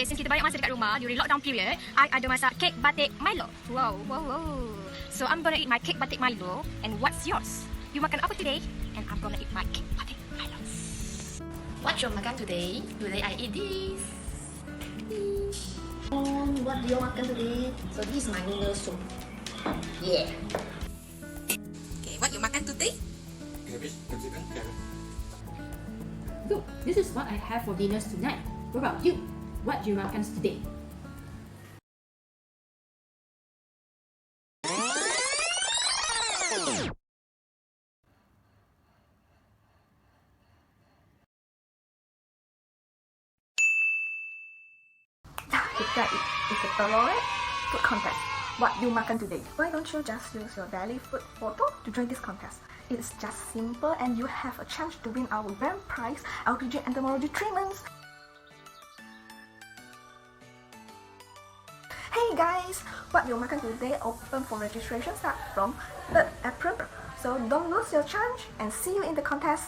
Okay, since kita banyak masa dekat rumah during lockdown period, I ada masak kek batik Milo. Wow. So I'm gonna eat my cake batik Milo. And what's yours? You makan apa today? And I'm gonna eat my cake batik Milo. What you makan today? Today I eat this. What do you makan today? So this is my noodle soup. Yeah. Okay, what you makan today? Cabbage, capsicum, carrot. Good. This is what I have for dinners tonight. What about you? What do you makan today? Kita is a Laureate food contest. What you makan today? Why don't you just use your daily food photo to join this contest? It's just simple and you have a chance to win our grand prize, LPG Endermologies treatments. Hey guys, what you makan today open for registration start from 3rd April. So don't lose your chance and see you in the contest.